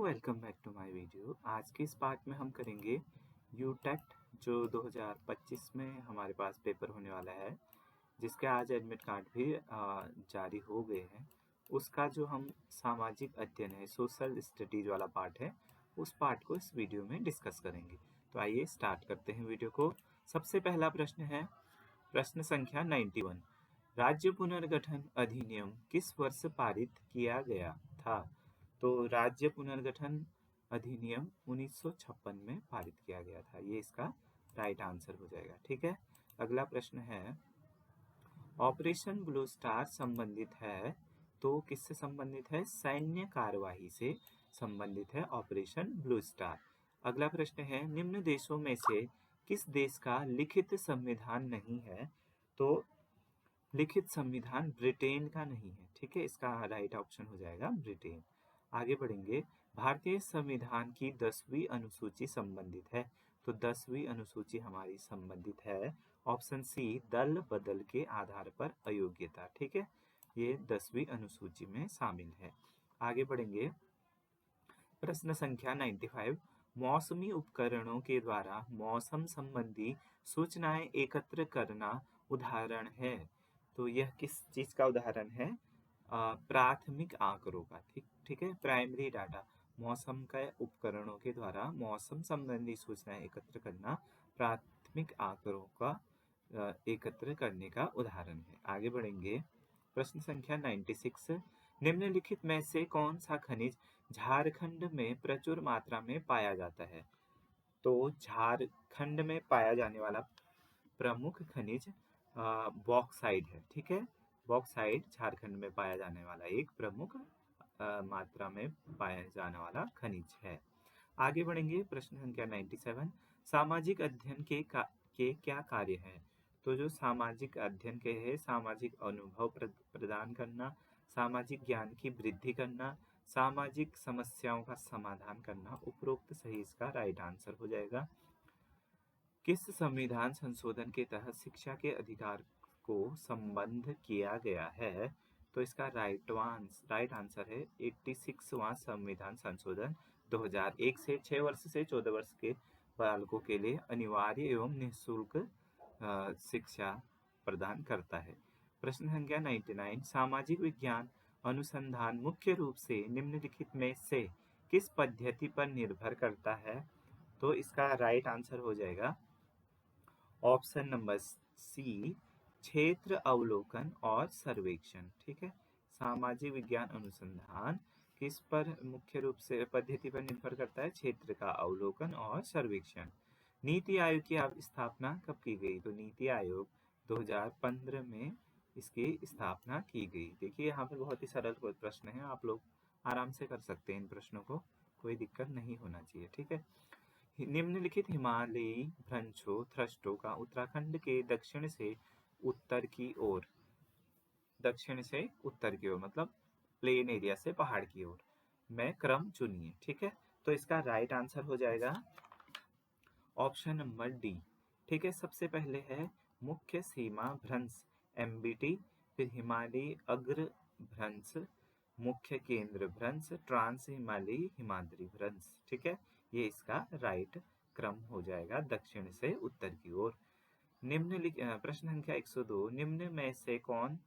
Welcome back to my video. आज के इस पार्ट में हम करेंगे यूटेट जो 2025 में हमारे पास पेपर होने वाला है, जिसके आज एडमिट कार्ड भी जारी हो गए हैं। उसका जो हम सामाजिक अध्ययन है, सोशल स्टडीज वाला पार्ट है, उस पार्ट को इस वीडियो में डिस्कस करेंगे। तो आइए स्टार्ट करते हैं वीडियो को। सबसे पहला प्रश्न है प्रश्न संख्या 91। राज्य पुनर्गठन अधिनियम किस वर्ष पारित किया गया था? तो राज्य पुनर्गठन अधिनियम 1956 में पारित किया गया था। ये इसका राइट आंसर हो जाएगा। ठीक है, अगला प्रश्न है ऑपरेशन ब्लू स्टार संबंधित है तो किससे संबंधित है? सैन्य कार्यवाही से संबंधित है ऑपरेशन ब्लू स्टार। अगला प्रश्न है निम्न देशों में से किस देश का लिखित संविधान नहीं है? तो लिखित संविधान ब्रिटेन का नहीं है। ठीक है, इसका राइट ऑप्शन हो जाएगा ब्रिटेन। आगे बढ़ेंगे, भारतीय संविधान की 10वीं अनुसूची संबंधित है। तो 10वीं अनुसूची हमारी संबंधित है ऑप्शन सी, दल बदल के आधार पर अयोग्यता। ठीक है, ये 10वीं अनुसूची में शामिल है। आगे बढ़ेंगे, प्रश्न संख्या 95। मौसमी उपकरणों के द्वारा मौसम संबंधी सूचनाएं एकत्र करना उदाहरण है। तो यह किस चीज का उदाहरण है? प्राथमिक आंकड़ों का। ठीक है, प्राइमरी डाटा। मौसम के उपकरणों के द्वारा मौसम संबंधी सूचनाएं एकत्र करना प्राथमिक आंकड़ों का एकत्र करने का उदाहरण है। आगे बढ़ेंगे, प्रश्न संख्या 96। निम्नलिखित में से कौन सा खनिज झारखंड में प्रचुर मात्रा में पाया जाता है? तो झारखंड में पाया जाने वाला प्रमुख खनिज बॉक्साइट है। ठीक है, बॉक्साइट झारखंड में पाया जाने वाला एक प्रमुख मात्रा में पाया जाने वाला खनिज है। आगे बढ़ेंगे, प्रश्न संख्या 97। सामाजिक अध्ययन के क्या कार्य हैं? तो जो सामाजिक अध्ययन के है, सामाजिक अनुभव प्रदान करना, सामाजिक ज्ञान की वृद्धि करना, सामाजिक समस्याओं का समाधान करना। उपरोक्त सही इसका राइट आंसर हो जाएगा। किस संविधान संशोधन के तहत शिक्षा के अधिकार को संबद्ध किया गया है? तो इसका राइट आंसर है 86वां संविधान संशोधन 2001 से 6 वर्ष से 14 वर्ष के बालकों के लिए अनिवार्य एवं निःशुल्क शिक्षा प्रदान करता है। प्रश्न संख्या 99। सामाजिक विज्ञान अनुसंधान मुख्य रूप से निम्नलिखित में से किस पद्धति पर निर्भर करता है? तो इसका राइट आंसर हो जाएगा ऑप्शन नंबर सी, क्षेत्र अवलोकन और सर्वेक्षण। ठीक है, सामाजिक विज्ञान अनुसंधान किस पर मुख्य रूप से पद्धति पर निर्भर करता है? क्षेत्र का अवलोकन और सर्वेक्षण। नीति आयोग की स्थापना कब की गई? तो नीति आयोग 2015 में इसकी स्थापना की गई। देखिए यहाँ पर बहुत ही सरल प्रश्न है, आप लोग आराम से कर सकते हैं इन प्रश्नों को, कोई दिक्कत नहीं होना चाहिए। ठीक है, निम्नलिखित हिमालयी भ्रंशों थ्रस्टों का उत्तराखंड के दक्षिण से उत्तर की ओर मतलब प्लेन एरिया से पहाड़ की ओर में क्रम चुनिए। ठीक है, तो इसका राइट आंसर हो जाएगा ऑप्शन नंबर डी। ठीक है, सबसे पहले है मुख्य सीमा भ्रंश MBT, फिर हिमालयी अग्र भ्रंश, मुख्य केंद्र भ्रंश, ट्रांस हिमालयी हिमाद्री भ्रंश। ठीक है, ये इसका राइट क्रम हो जाएगा दक्षिण से उत्तर की ओर। प्रश्न संख्या 102। निम्न में से कौन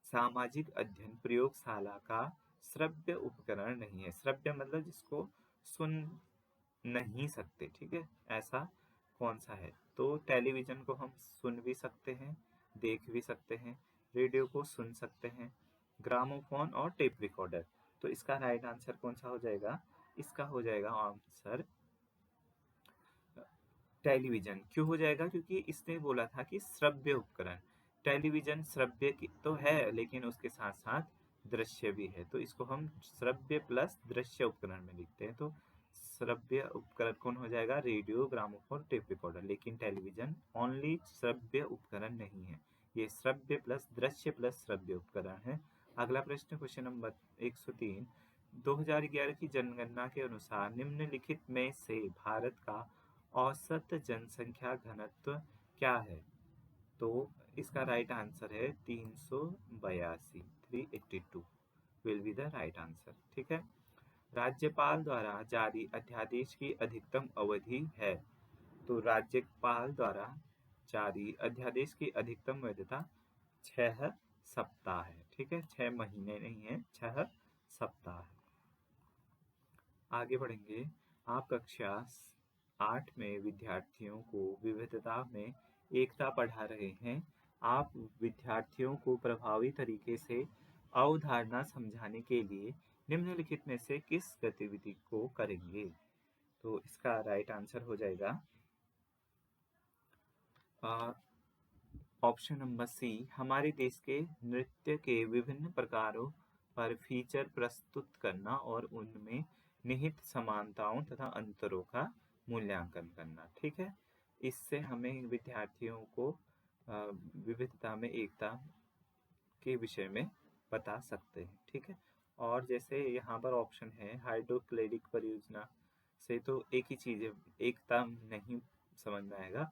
सामाजिक अध्ययन प्रयोगशाला का श्रव्य उपकरण नहीं है? श्रव्य मतलब जिसको सुन नहीं सकते। ठीक है, ऐसा कौन सा है? तो टेलीविजन को हम सुन भी सकते हैं, देख भी सकते हैं, रेडियो को सुन सकते हैं, ग्रामोफोन और टेप रिकॉर्डर। तो इसका राइट आंसर कौन सा हो जाएगा? इसका हो जाएगा आंसर टेलीविजन। क्यों हो जाएगा? क्योंकि इसने बोला था कि श्रव्य उपकरण। टेलीविजन श्रव्य की तो है, लेकिन उसके साथ साथ दृश्य भी है, तो इसको हम श्रव्य प्लस दृश्य उपकरण में लिखते हैं। तो श्रव्य उपकरण कौन हो जाएगा? Radio, gramophone, tape recorder. लेकिन टेलीविजन ओनली श्रव्य उपकरण नहीं है, ये श्रव्य प्लस दृश्य प्लस श्रव्य उपकरण है। अगला प्रश्न, क्वेश्चन नंबर 103। 2011 की जनगणना के अनुसार निम्नलिखित में से भारत का औसत जनसंख्या घनत्व क्या है? तो इसका राइट आंसर है 382, 382 will be the right answer. ठीक है, राज्यपाल द्वारा जारी अध्यादेश की अधिकतम अवधि है। तो राज्यपाल द्वारा जारी अध्यादेश की अधिकतम वैधता 6 सप्ताह है। ठीक है, 6 महीने नहीं है, 6 सप्ताह है। आगे बढ़ेंगे। आप कक्षा 8 में विद्यार्थियों को विविधता में एकता पढ़ा रहे हैं। आप विद्यार्थियों को प्रभावी तरीके से अवधारणा समझाने के लिए निम्नलिखित में से किस गतिविधि को करेंगे? तो इसका राइट आंसर हो जाएगा ऑप्शन नंबर सी, हमारे देश के नृत्य के विभिन्न प्रकारों पर फीचर प्रस्तुत करना और उनमें निहित समानताओं तथा अंतरों का मूल्यांकन करना। ठीक है, इससे हमें विद्यार्थियों को विविधता में एकता के विषय में बता सकते हैं। ठीक है, और जैसे यहाँ पर ऑप्शन है हाइड्रोक्लोरिक परियोजना से, तो एक ही चीज़ है, एकता नहीं समझ में आएगा।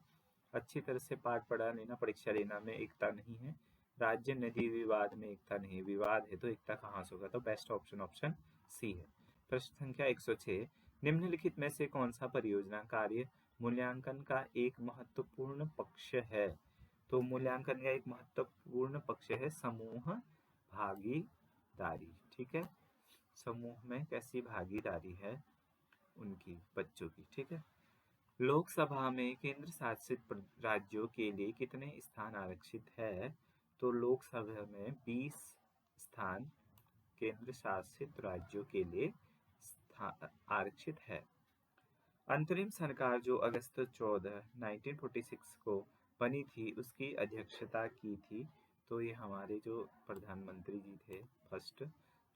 अच्छी तरह से पाठ पढ़ा लेना, परीक्षा लेना में एकता नहीं है। राज्य नदी विवाद में एकता नहीं है, विवाद है तो एकता कहाँ से होगा? तो बेस्ट ऑप्शन ऑप्शन सी है। प्रश्न संख्या 106, निम्नलिखित में से कौन सा परियोजना कार्य मूल्यांकन का एक महत्वपूर्ण पक्ष है? तो मूल्यांकन का एक महत्वपूर्ण पक्ष है समूह भागीदारी। ठीक है, समूह में कैसी भागीदारी है उनकी, बच्चों की। ठीक है, लोकसभा में केंद्र शासित राज्यों के लिए कितने स्थान आरक्षित है? तो लोकसभा में 20 स्थान केंद्र शासित राज्यों के लिए आरक्षित है। अंतरिम सरकार जो अगस्त 14, 1946 को बनी थी, उसकी अध्यक्षता की थी। तो ये हमारे जो प्रधानमंत्री जी थे फर्स्ट,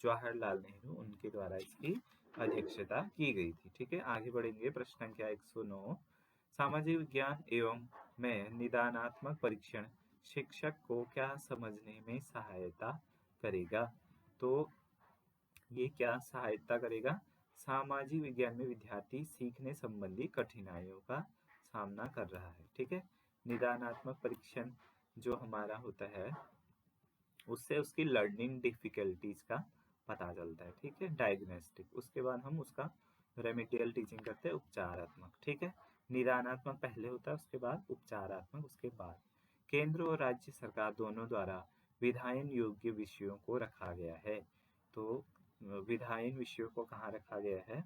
जवाहरलाल नेहरू, उनके द्वारा इसकी अध्यक्षता की गई थी। ठीक है, आगे बढ़ेंगे। प्रश्न संख्या 109, सामाजिक विज्ञान एवं में निदानात्मक परीक्षण शिक्षक को क्या समझने में सहायता करेगा? तो ये क्या सहायता करेगा? सामाजिक विज्ञान में विद्यार्थी सीखने संबंधी कठिनाइयों का सामना कर रहा है। ठीक है, निदानात्मक परीक्षण जो हमारा होता है उससे उसकी लर्निंग डिफिकल्टीज का पता चलता है। ठीक है, डायग्नोस्टिक, उसके बाद हम उसका रेमेडियल टीचिंग करते हैं, उपचारात्मक। ठीक है, निदानात्मक पहले होता है, उसके बाद उपचारात्मक उसके बाद। केंद्र और राज्य सरकार दोनों द्वारा विधायन योग्य विषयों को रखा गया है। तो विधायन विषयों को कहाँ रखा गया है?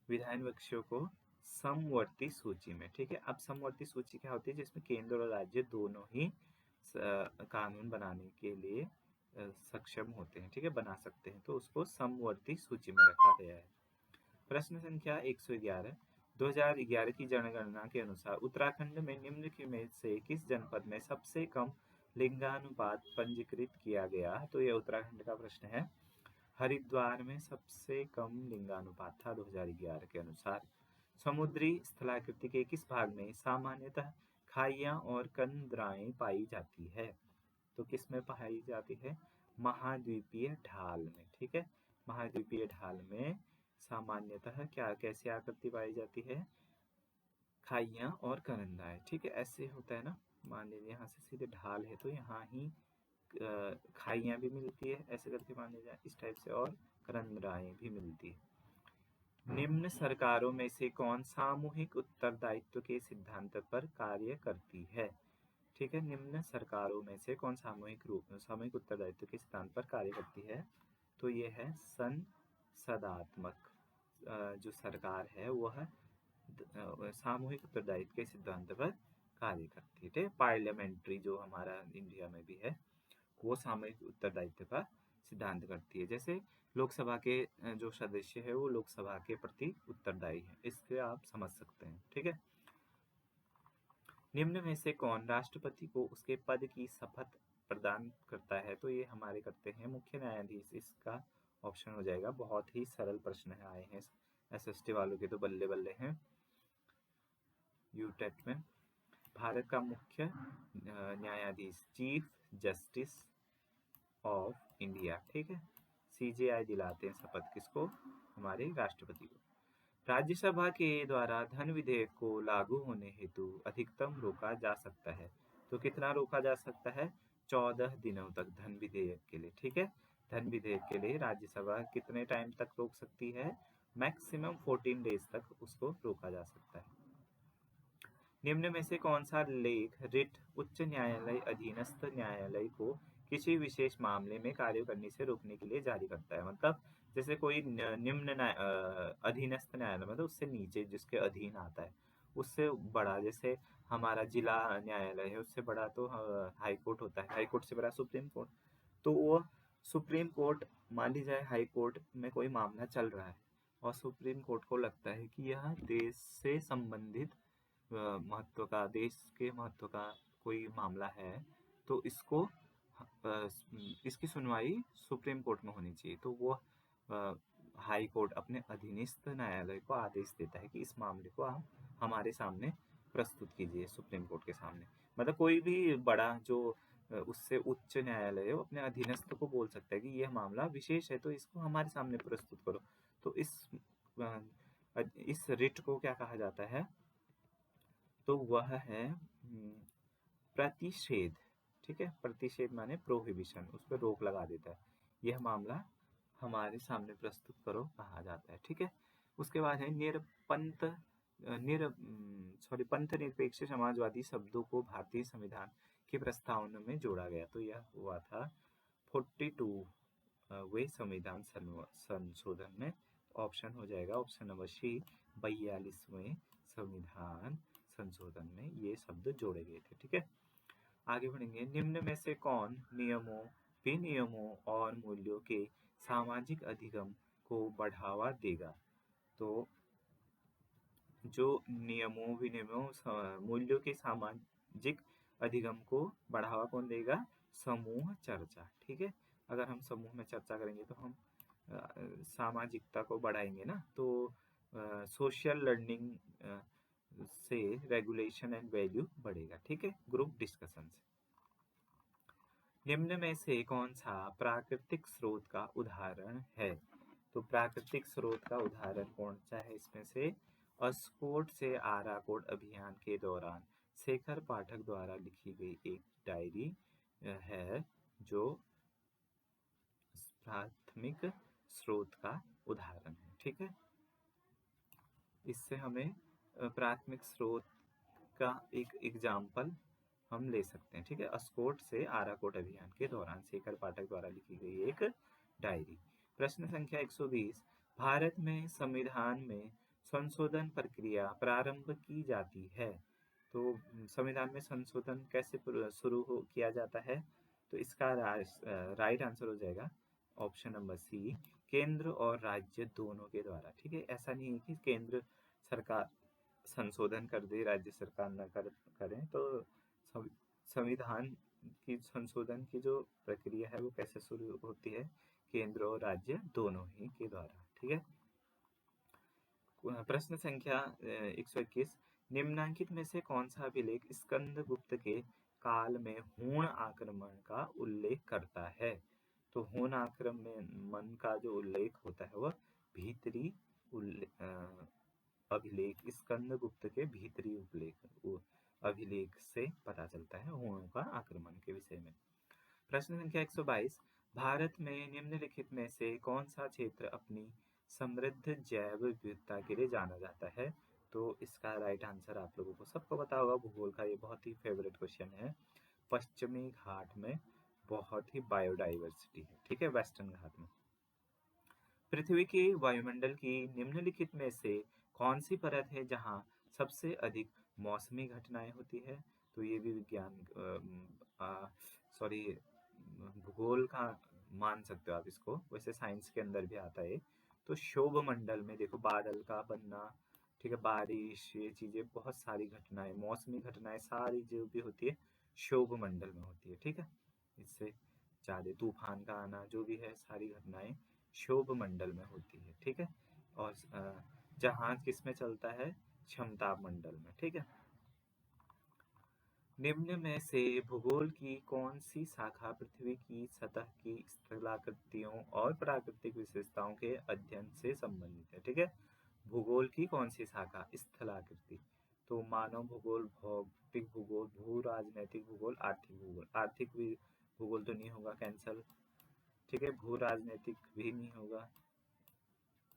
विधायन विषयों को समवर्ती सूची में। ठीक है, अब समवर्ती सूची क्या होती है? जिसमें केंद्र और राज्य दोनों ही कानून बनाने के लिए सक्षम होते हैं। ठीक है, बना सकते हैं, तो उसको समवर्ती सूची में रखा गया है। प्रश्न संख्या 111, 2011 की जनगणना के अनुसार उत्तराखंड में निम्नलिखित में से किस जनपद में सबसे कम लिंगानुपात पंजीकृत किया गया? तो यह उत्तराखंड का प्रश्न है। हरिद्वार में सबसे कम लिंगानुपात था 2011 के अनुसार। समुद्री स्थलाकृति के किस भाग में सामान्यतः खाइयां और कंदराएं पाई जाती है? तो किस में पाई जाती है? महाद्वीपीय ढाल में। ठीक है, महाद्वीपीय ढाल में सामान्यतः क्या कैसी आकृति पाई जाती है? खाइयां और करंदाएं। ठीक है, ऐसे होता है ना, मान लीजिए यहाँ से सीधे ढाल है तो यहाँ ही खाइयां भी मिलती है, ऐसे करके मान लीजिए इस टाइप से, और करंदाएं भी मिलती है। निम्न सरकारों में से कौन सामूहिक उत्तरदायित्व के सिद्धांत पर कार्य करती है? ठीक है, निम्न सरकारों में से कौन सामूहिक उत्तरदायित्व के सिद्धांत पर कार्य करती है? तो ये है संसदात्मक जो सरकार है वह सामूहिक उत्तरदायित्व के सिद्धांत पर कार्य करती है। पार्लियामेंट्री जो हमारा इंडिया में भी है वो सामूहिक उत्तरदायित्व का सिद्धांत करती है। जैसे लोकसभा के जो सदस्य है वो लोकसभा के प्रति उत्तरदायी है, इसके आप समझ सकते हैं। ठीक है, निम्न में से कौन राष्ट्रपति को उसके पद की शपथ प्रदान करता है? तो ये हमारे करते हैं मुख्य न्यायाधीश। इसका ऑप्शन हो जाएगा। बहुत ही सरल प्रश्न है, आए हैं एसएसटी वालों के तो बल्ले बल्ले हैं यूटेट में। भारत का मुख्य न्यायाधीश चीफ जस्टिस ऑफ इंडिया। ठीक है, सीजेआई दिलाते हैं शपथ किसको? हमारे राष्ट्रपति को। राज्यसभा के द्वारा धन विधेयक को लागू होने हेतु अधिकतम रोका जा सकता है। तो कितना रोका जा सकता है? 14 दिनों तक धन विधेयक के लिए। ठीक है, धन विधेयक के लिए राज्यसभा कितने टाइम तक रोक सकती है? मैक्सिमम 14 डेज तक उसको रोका जा सकता है। निम्न में से कौन सा लेख रिट उच्च न्यायालय अधीनस्थ न्यायालय को किसी विशेष मामले में कार्य करने से रोकने के लिए जारी करता है? मतलब जैसे कोई अधीनस्थ न्यायालय मतलब उससे नीचे जिसके अधीन आता है, उससे बड़ा जैसे हमारा जिला न्यायालय है, उससे बड़ा तो हाई कोर्ट होता है, हाई कोर्ट से बड़ा सुप्रीम कोर्ट। तो वो सुप्रीम कोर्ट, मान ली जाए हाई कोर्ट में कोई मामला चल रहा है और सुप्रीम कोर्ट को लगता है कि यह देश से संबंधित महत्व का, देश के महत्व का कोई मामला है, तो इसको इसकी सुनवाई सुप्रीम कोर्ट में होनी चाहिए। तो वो हाई कोर्ट अपने अधीनस्थ न्यायालय को आदेश देता है कि इस मामले को आप हमारे सामने प्रस्तुत कीजिए, सुप्रीम कोर्ट के सामने। मतलब कोई भी बड़ा जो उससे उच्च न्यायालय है, वो अपने अधीनस्थ को बोल सकता है कि यह मामला विशेष है, तो इसको हमारे सामने प्रस्तुत करो। तो इस रिट को क्या कहा जाता है? तो वह है प्रतिषेध। ठीक है, प्रतिषेध माने प्रोहिबिशन, उस पर रोक लगा देता है। यह मामला हमारे सामने प्रस्तुत करो कहा जाता है। ठीक है, उसके बाद है पंथ निरपेक्ष समाजवादी शब्दों को भारतीय संविधान के प्रस्तावना में जोड़ा गया। तो यह हुआ था 42 वे संविधान संशोधन में। ऑप्शन हो जाएगा ऑप्शन नंबर सी, 42वें संविधान संशोधन में ये शब्द जोड़े गए थे। ठीक है, आगे बढ़ेंगे। निम्न में से कौन नियमों, विनियमों और मूल्यों के सामाजिक अधिगम को बढ़ावा देगा? तो जो नियमों, विनियमों, मूल्यों के सामाजिक अधिगम को बढ़ावा कौन देगा? समूह चर्चा। ठीक है, अगर हम समूह में चर्चा करेंगे तो हम सामाजिकता को बढ़ाएंगे ना। तो सोशल लर्निंग से रेगुलेशन एंड वैल्यू बढ़ेगा। ठीक है, ग्रुप डिस्कशन से। निम्न में से कौन सा प्राकृतिक स्रोत का उदाहरण है? तो प्राकृतिक स्रोत का उदाहरण कौन सा है इसमें से? अस्कोट से आराकोट अभियान के दौरान शेखर पाठक द्वारा लिखी गई एक डायरी है, जो प्राथमिक स्रोत का उदाहरण है। ठीक है, इससे हमें प्राथमिक स्रोत का एक एग्जाम्पल हम ले सकते हैं। ठीक है, अस्कोट से आराकोट अभियान के दौरान शेखर पाठक द्वारा लिखी गई एक डायरी। प्रश्न संख्या 120, भारत में संविधान में संशोधन प्रक्रिया प्रारंभ की जाती है। तो संविधान में संशोधन कैसे शुरू किया जाता है? तो इसका राइट आंसर हो जाएगा ऑप्शन नंबर सी, केंद्र और राज्य दोनों के द्वारा। ठीक है, ऐसा नहीं है कि केंद्र सरकार संशोधन कर दे, राज्य सरकार न करें। तो संविधान की संशोधन की जो प्रक्रिया है वो कैसे शुरू होती है? केंद्र और राज्य दोनों ही के द्वारा। ठीक है, प्रश्न संख्या 121, निम्नांकित में से कौन सा अभिलेख स्कंदगुप्त के काल में हूण आक्रमण का उल्लेख करता है? तो हूण आक्रमण का जो उल्लेख होता है वह भीतरी अभिलेख, स्कंदगुप्त के भीतरी अभिलेख से पता चलता है हूणों का आक्रमण के विषय में। प्रश्न संख्या 122, भारत में निम्नलिखित में से कौन सा क्षेत्र अपनी समृद्ध जैव विविधता के लिए जाना जाता है? तो इसका राइट आंसर आप लोगों को सबको पता होगा, भूगोल का ये बहुत ही फेवरेट क्वेश्चन है। पश्चिमी घाट में बहुत ही बायोडाइवर्सिटी है। ठीक है, वेस्टर्न घाट में। पृथ्वी के वायुमंडल की निम्नलिखित में से कौन सी परत है जहां सबसे अधिक मौसमी घटनाएं होती है? तो ये भी विज्ञान भूगोल का मान सकते हो आप इसको, वैसे साइंस के अंदर भी आता है। तो शोभ मंडल में देखो बादल का बनना, ठीक है, बारिश, ये चीजें बहुत सारी घटनाएं, मौसमी घटनाएं सारी जो भी होती है शोभ मंडल में होती है। ठीक है, इससे ज्यादा तूफान का आना जो भी है सारी घटनाएं शोभ मंडल में होती है। ठीक है, और जहाज किसमें चलता है? क्षमताप मंडल में। ठीक है, निम्न में से भूगोल की कौन सी शाखा पृथ्वी की सतह की स्थलाकृतियों और प्राकृतिक विशेषताओं के अध्ययन से संबंधित है? ठीक है, भूगोल की कौन सी शाखा? स्थलाकृति। तो मानव भूगोल, भौतिक भूगोल, भू राजनैतिक भूगोल, आर्थिक भूगोल। आर्थिक भूगोल तो नहीं होगा, कैंसल। ठीक है, भू राजनीतिक भी नहीं होगा।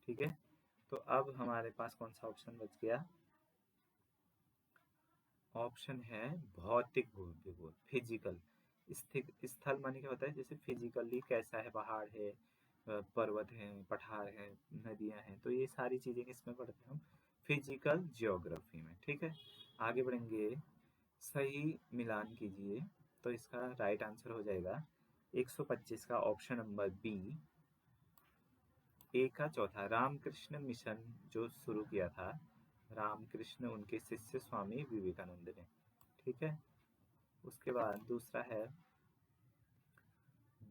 ठीक है, तो अब हमारे पास कौन सा ऑप्शन बच गया? ऑप्शन है भौतिक भूगोल, फिजिकल। स्थल माने क्या होता है, जैसे फिजिकली कैसा है, पहाड़ है, पर्वत है, पठार है, नदियां हैं, तो ये सारी चीजें किसमें पढ़ते हैं हम? फिजिकल जियोग्राफी में। ठीक है, आगे बढ़ेंगे। सही मिलान कीजिए, तो इसका राइट आंसर हो जाएगा 125 का ऑप्शन नंबर बी, ए का चौथा। रामकृष्ण मिशन जो शुरू किया था रामकृष्ण, उनके शिष्य स्वामी विवेकानंद ने। ठीक है, उसके बाद दूसरा है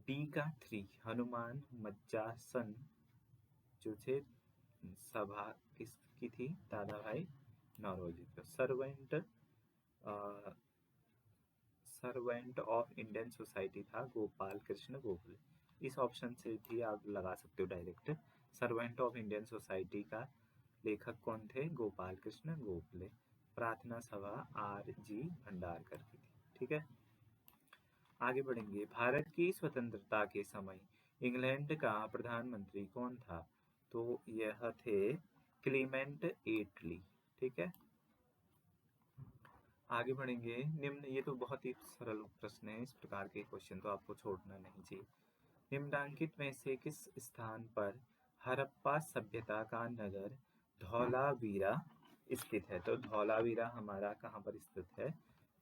डी का 3, हनुमान मज्जासन जो थे सभा किसकी थी? दादा भाई नौरोजी की। सर्वेंट ऑफ इंडियन सोसाइटी था गोपाल कृष्ण गोखले। इस ऑप्शन से भी आप लगा सकते हो direct. Servant of Indian society का लेखक कौन थे? गोपाल कृष्ण गोखले। प्रार्थना सभा आर जी भंडारकर की थी। ठीक है, आगे बढ़ेंगे। भारत की स्वतंत्रता के समय इंग्लैंड का प्रधानमंत्री कौन था? तो यह थे क्लीमेंट एटली। ठीक है, आगे बढ़ेंगे। निम्न, ये तो बहुत ही सरल प्रश्न है, इस प्रकार के क्वेश्चन तो आपको छोड़ना नहीं चाहिए। निम्नलिखित में से किस स्थान पर हड़प्पा सभ्यता का नगर धौलावीरा स्थित है? तो धौलावीरा हमारा कहाँ पर स्थित है?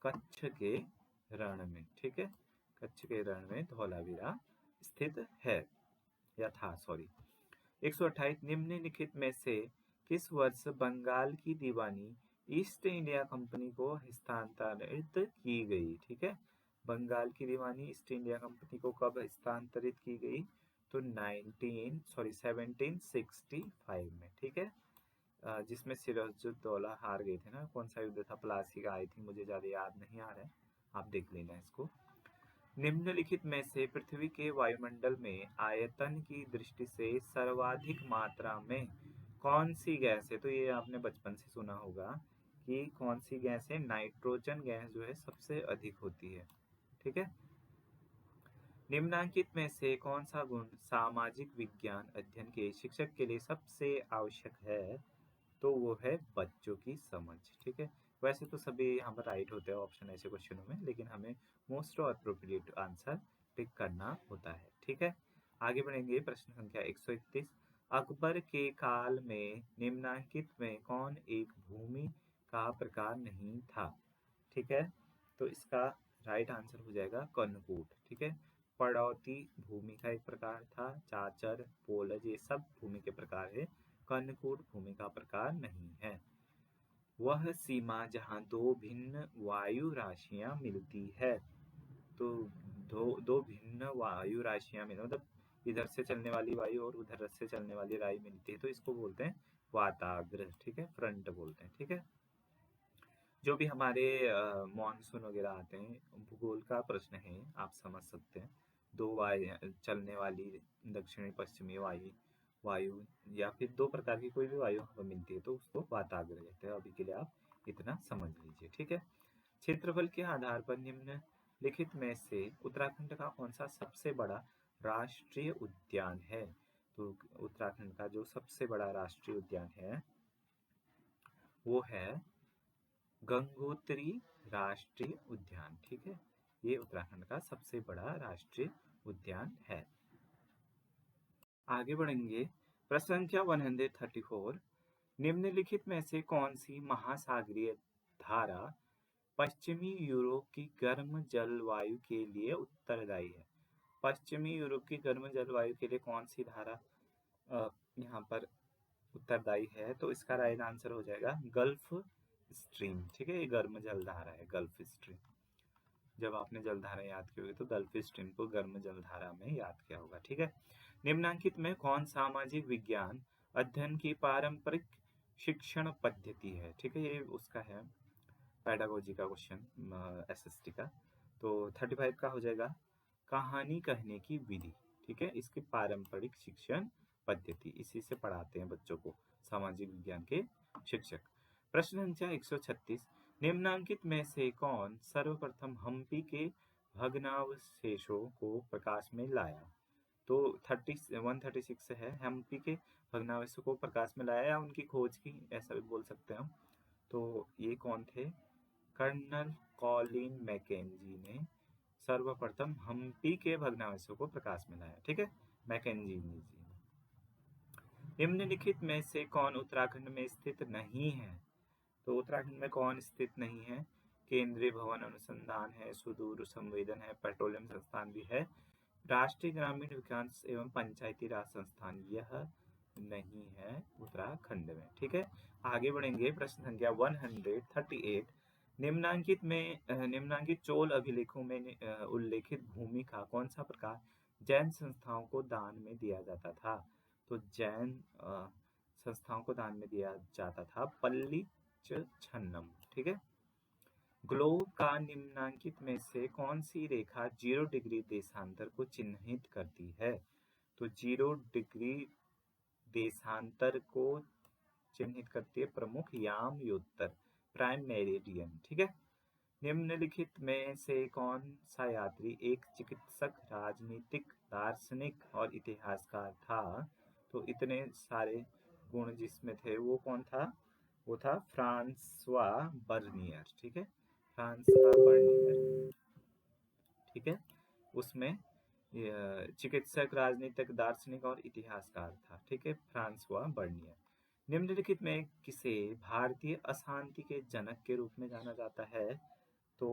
कच्छ के रण में। ठीक है, कच्छ के रण में धौलावीरा स्थित है या था, सॉरी। 128 निम्नलिखित में से किस वर्ष बंगाल की दीवानी ईस्ट इंडिया कंपनी को हस्तांतरित की गई? ठीक है, बंगाल की दीवानी ईस्ट इंडिया कंपनी को कब हस्तांतरित की गई? तो 1765 में। ठीक है, जिसमें सिराजुद्दौला हार गए थे ना। कौन सा युद्ध था? प्लासी का, आई थिंक, मुझे ज्यादा याद नहीं आ रहा है, आप देख लेना इसको। निम्नलिखित में से पृथ्वी के वायुमंडल में आयतन की दृष्टि से सर्वाधिक मात्रा में कौन सी गैस है? तो ये आपने बचपन से सुना होगा कि कौन सी गैस है? नाइट्रोजन गैस जो है सबसे अधिक होती है। ठीक है, निम्नांकित में से कौन सा गुण सामाजिक विज्ञान अध्ययन के शिक्षक के लिए सबसे आवश्यक है? तो वो है बच्चों की समझ। ठीक है, वैसे तो सभी यहाँ पर राइट होते हैं ऑप्शन ऐसे क्वेश्चनों में, लेकिन हमें मोस्ट अप्रोप्रिएट आंसर टिक करना होता है। ठीक है, आगे बढ़ेंगे। प्रश्न संख्या 131, अकबर के काल में निम्नलिखित में कौन एक भूमि का प्रकार नहीं था? ठीक है, तो इसका राइट आंसर हो जाएगा कर्णकूट। ठीक है, पड़ौती भूमि का एक प्रकार था, चाचर, पोलज, ये सब भूमि के प्रकार है। कर्णकूट भूमि का प्रकार नहीं है। वह सीमा जहाँ दो भिन्न वायु राशियां मिलती है। तो दो भिन्न वायु राशियां मिलती, मतलब इधर से चलने वाली वायु और उधर से चलने वाली वायु मिलती है, तो इसको बोलते हैं वाताग्र। ठीक है, फ्रंट बोलते हैं। ठीक है, जो भी हमारे मॉनसून वगैरह आते हैं, भूगोल का प्रश्न है, आप समझ सकते हैं। दो वायु चलने वाली दक्षिणी पश्चिमी वायु वायु या फिर दो प्रकार की कोई भी वायु हमें मिलती है तो उसको वाताग्र कहते हैं। अभी के लिए आप इतना समझ लीजिए। ठीक है, क्षेत्रफल के आधार पर निम्नलिखित में से उत्तराखंड का कौन सा सबसे बड़ा राष्ट्रीय उद्यान है? तो उत्तराखंड का जो सबसे बड़ा राष्ट्रीय उद्यान है वो है गंगोत्री राष्ट्रीय उद्यान। ठीक है, ये उत्तराखंड का सबसे बड़ा राष्ट्रीय उद्यान है। आगे बढ़ेंगे। प्रश्न संख्या 134, निम्नलिखित में से कौन सी महासागरीय धारा पश्चिमी यूरोप की गर्म जलवायु के लिए उत्तरदायी है? पश्चिमी यूरोप की गर्म जलवायु के लिए कौन सी धारा यहाँ पर उत्तरदायी है? तो इसका राइट आंसर हो जाएगा गल्फ स्ट्रीम। ठीक है, ये गर्म जलधारा है, गल्फ स्ट्रीम। जब आपने जलधारा याद की होगी तो गल्फ स्ट्रीम को गर्म जलधारा में याद किया होगा। ठीक है, निम्नलिखित में कौन सामाजिक विज्ञान अध्ययन की पारंपरिक शिक्षण पद्धति है? ठीक है, ये उसका है पेडागोजी का क्वेश्चन, एसएसटी का। तो 35 का हो जाएगा कहानी कहने की विधि। ठीक है, इसकी पारंपरिक शिक्षण पद्धति, इसी से पढ़ाते हैं बच्चों को सामाजिक विज्ञान के शिक्षक। प्रश्न संख्या 136, निम्नांकित में से कौन सर्वप्रथम हम्पी के भग्नावशेषों को प्रकाश में लाया? तो 136 है। हम्पी के भग्नावशेषों को प्रकाश में लाया या उनकी खोज की, ऐसा भी बोल सकते हैं हम। तो ये कौन थे? कर्नल कॉलिन मैकेंजी ने सर्वप्रथम हम्पी के भग्नावशेषों को प्रकाश में लाया। ठीक है, मैकेंजी जी। निम्नलिखित में से कौन उत्तराखंड में स्थित नहीं है? तो उत्तराखंड में कौन स्थित नहीं है? केंद्रीय भवन अनुसंधान है, सुदूर संवेदन है, पेट्रोलियम संस्थान भी है, राष्ट्रीय ग्रामीण विकास एवं पंचायती राज संस्थान यह नहीं है उत्तराखंड में। ठीक है, आगे बढ़ेंगे। प्रश्न संख्या 138। निम्नांकित चोल अभिलेखों में उल्लेखित भूमि का कौन सा प्रकार जैन संस्थाओं को दान में दिया जाता था? तो जैन संस्थाओं को दान में दिया जाता था पल्ली छन्नम। ठीक है, ग्लोब का निम्नांकित में से कौन सी रेखा 0 डिग्री देशांतर को चिन्हित करती है? तो 0 डिग्री देशांतर को चिन्हित करती है प्रमुख यामयोत्तर, प्राइम मेरिडियन। ठीक है, निम्नलिखित में से कौन सा यात्री एक चिकित्सक, राजनीतिक, दार्शनिक और इतिहासकार था? तो इतने सारे गुण जिसमें थे वो कौन था? वो था फ्रांसवा बर्नियर। ठीक है, फ्रांसवा बर्नियर। ठीक है, उसमें चिकित्सक, राजनीतिक, दार्शनिक और इतिहासकार था। ठीक है, फ्रांसवा बर्नियर। निम्नलिखित में किसे भारतीय अशांति के जनक के रूप में जाना जाता है? तो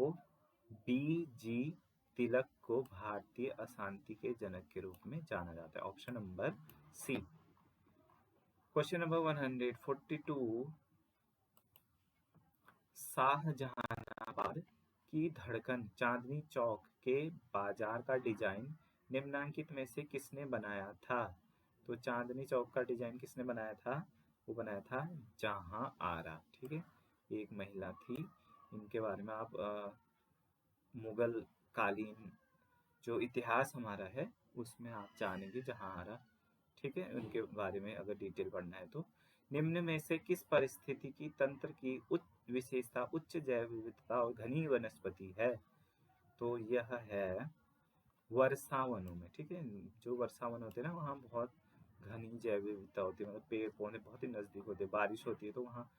BG तिलक को भारतीय अशांति के जनक के रूप में जाना जाता है। Option number C. Question number 142। Shahjahanabad की धड़कन चांदनी चौक के बाजार का डिजाइन निम्नांकित में से किसने बनाया था? तो चांदनी चौक का डिजाइन किसने बनाया था? वो बनाया था जहां आरा। ठीक है, एक महिला थी, इनके बारे में आप मुगल कालीन जो इतिहास हमारा है उसमें आप जानेंगे जहां आरा। ठीक है, उनके बारे में अगर डिटेल पढ़ना है तो। निम्न में से किस पारिस्थितिकी तंत्र की उच्च विशेषता उच्च जैव विविधता और घनी वनस्पति है? तो यह है वर्षावनों में। ठीक है, जो वर्षावन होते हैं ना वहाँ बहुत घनी जैव विविधता होती है, मतलब पेड़ पौधे बहुत ही नजदीक होते हैं। बारिश होती है तो वहाँ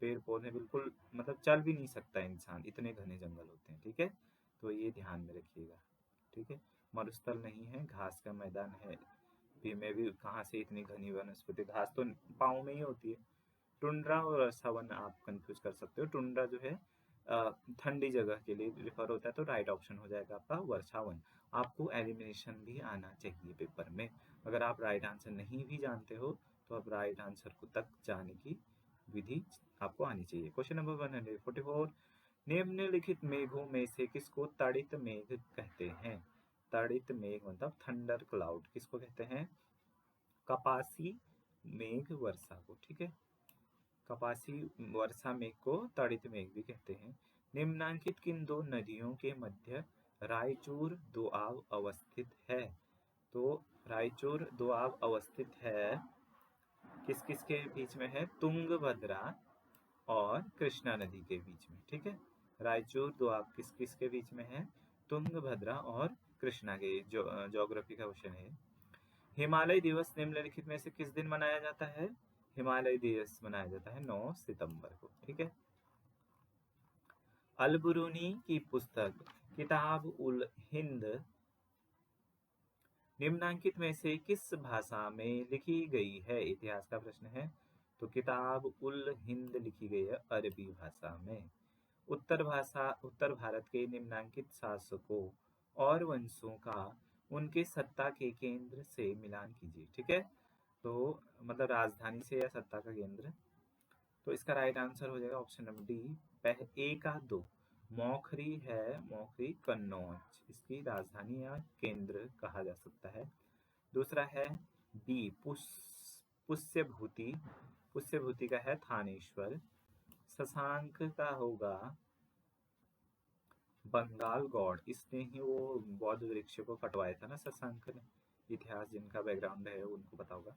पेड़ पौधे बिल्कुल मतलब चल भी नहीं सकता इंसान, इतने घने जंगल होते हैं। ठीक है, तो ये ध्यान में रखिएगा। ठीक है, मरुस्थल नहीं है, घास का मैदान है में भी कहाँ से इतनी घनी वनस्पति, घास तो पाँव में ही होती है। टुंड्रा और वर्षावन आप कंफ्यूज कर सकते हो। टुंड्रा जो है ठंडी जगह के लिए रिफर होता है, तो राइट ऑप्शन हो जाएगा आपका वर्षावन। आपको एलिमिनेशन भी आना चाहिए पेपर में। अगर आप राइट आंसर नहीं भी जानते हो तो आप राइट आंसर को तक जाने की विधि आपको आनी चाहिए। Question number 144। निम्नलिखित मेघों में से किसको तड़ित मेघ कहते हैं? तड़ित मेघ मतलब थंडर क्लाउड किसको कहते हैं? कपासी मेघ वर्षा को। ठीक है, कपासी वर्षा मेघ को तड़ित मेघ भी कहते हैं। निम्नांकित किन दो नदियों के मध्य रायचूर दोआब अवस्थित है? तो रायचूर दोआब अवस्थित है किस किस के बीच में है? तुंगभद्रा और कृष्णा नदी के बीच में। ठीक है, रायचूर दोआब किस किस के बीच में है? तुंगभद्रा और कृष्णा के। ज्योग्राफी का क्वेश्चन है। हिमालय दिवस निम्नलिखित में से किस दिन मनाया जाता है? हिमालय दिवस मनाया जाता है 9 सितंबर को। ठीक है, अल-बुरूनी की पुस्तक किताब उल हिंद निम्नांकित में से किस भाषा में लिखी गई है? इतिहास का प्रश्न है। तो किताब उल हिंद लिखी गई है अरबी भाषा में। उत्तर भारत के निम्नांकित शासकों और वंशों का उनके सत्ता के केंद्र से मिलान कीजिए। ठीक है, तो मतलब राजधानी से या सत्ता का केंद्र। तो इसका राइट आंसर हो जाएगा ऑप्शन नंबर डी। ए का 2 मौखरी है, मौखरी कन्नौज इसकी राजधानी या केंद्र कहा जा सकता है। दूसरा है बी पुष्यभूति, पुष्यभूति का है थानेश्वर। शशांक का होगा बंगाल गॉड, इसने ही वो बौद्ध वृक्ष को कटवाया था ना शशांक ने। इतिहास जिनका बैकग्राउंड है उनको पता होगा।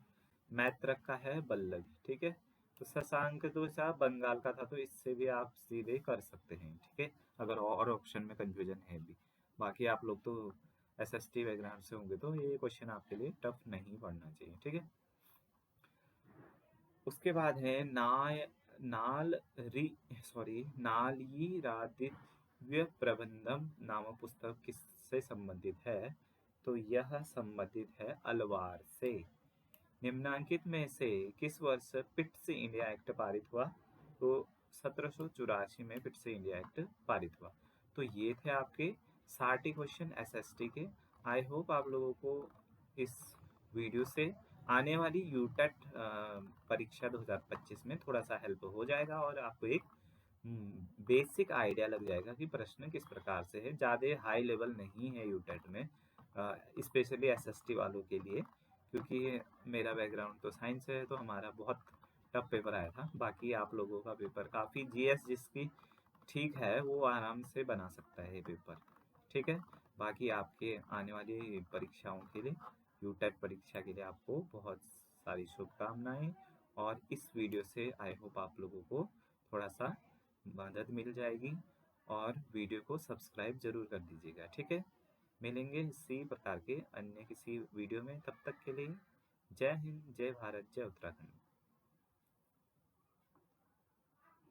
मैत्रक का है बल्लभ। ठीक है, तो शशांक तो साहब बंगाल का था, तो इससे भी आप सीधे कर सकते हैं। ठीक है, अगर और ऑप्शन में कंफ्यूजन है भी। बाकी आप लोग तो SST बैकग्राउंड से होंगे तो ये क्वेश्चन आपके लिए टफ नहीं पड़ना चाहिए, ठीक है। उसके बाद है नालयीरादिव्य प्रबंधम नामक पुस्तक किससे संबंधित है? तो यह संबंधित है अलवार से। निम्नांकित में से किस वर्ष पिट्स इंडिया एक्ट पारित हुआ? तो 1784 में पिट्स इंडिया एक्ट पारित हुआ। तो ये थे आपके 60 क्वेश्चन SST के। आई होप आप लोगों को इस वीडियो से आने वाली यूटेट परीक्षा 2025 में थोड़ा सा हेल्प हो जाएगा और आपको एक बेसिक आइडिया लग जाएगा कि प्रश्न किस प्रकार से है। ज़्यादा हाई लेवल नहीं है यूटेट में, स्पेशली SST वालों के लिए, क्योंकि मेरा बैकग्राउंड तो साइंस है तो हमारा बहुत टफ पेपर आया था। बाकी आप लोगों का पेपर काफ़ी GS जिसकी ठीक है वो आराम से बना सकता है ये पेपर, ठीक है। बाकी आपके आने वाली परीक्षाओं के लिए, यूटेट परीक्षा के लिए आपको बहुत सारी शुभकामनाएं। और इस वीडियो से आई होप आप लोगों को थोड़ा सा मदद मिल जाएगी और वीडियो को सब्सक्राइब जरूर कर दीजिएगा, ठीक है। मिलेंगे इसी प्रकार के अन्य किसी वीडियो में, तब तक के लिए जय हिंद, जय भारत, जय उत्तराखंड।